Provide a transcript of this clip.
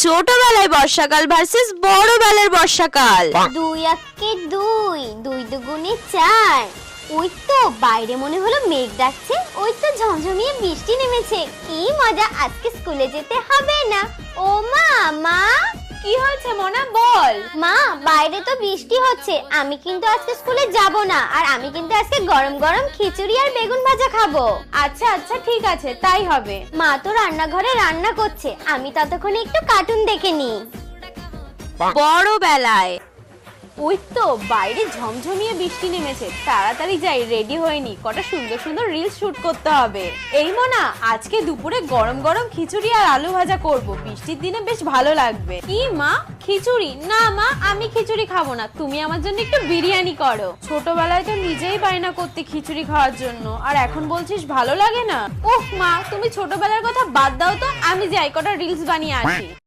ছোটবেলায় বর্ষাকাল ভার্সেস বড়বেলার বর্ষাকাল। 2 2 দুগুণে 4। ওই তো বাইরে মনে হলো মেঘ ডাকছে, ওই তো ঝমঝমিয়ে বৃষ্টি নেমেছে। কি মজা, আজকে স্কুলে যেতে হবে না। ও মা, মা কি হয়েছে মোনা, বল। মা, বাইরে তো বৃষ্টি হচ্ছে, আমি কিন্তু আজকে স্কুলে যাব না। আর আমি কিন্তু আজকে গরম গরম খিচুড়ি আর বেগুন ভাজা খাবো। আচ্ছা আচ্ছা ঠিক আছে, তাই হবে। মা তো রান্নাঘরে রান্না করছে, আমি ততক্ষণে একটু কার্টুন দেখে নিই। বড়বেলায় ওই তো বাইরে ঝমঝমিয়ে বৃষ্টি নেমেছে, তাড়াতাড়ি যাই, রেডি হয়নি, কটা সুন্দর সুন্দর রিলস শুট করতে হবে। এই মোনা, আজকে দুপুরে গরম গরম খিচুড়ি আর আলু ভাজা করব, বৃষ্টির দিনে বেশ ভালো লাগবে। কি মা, খিচুড়ি? না মা, আমি খিচুড়ি খাবো না, তুমি আমার জন্য একটু বিরিয়ানি করো। ছোটবেলায় তো নিজেই বায়না করতে খিচুড়ি খাওয়ার জন্য, আর এখন বলছিস ভালো লাগে না? ওহ মা, তুমি ছোটবেলার কথা বাদ দাও তো, আমি যাই কটা রিলস বানিয়ে আসি।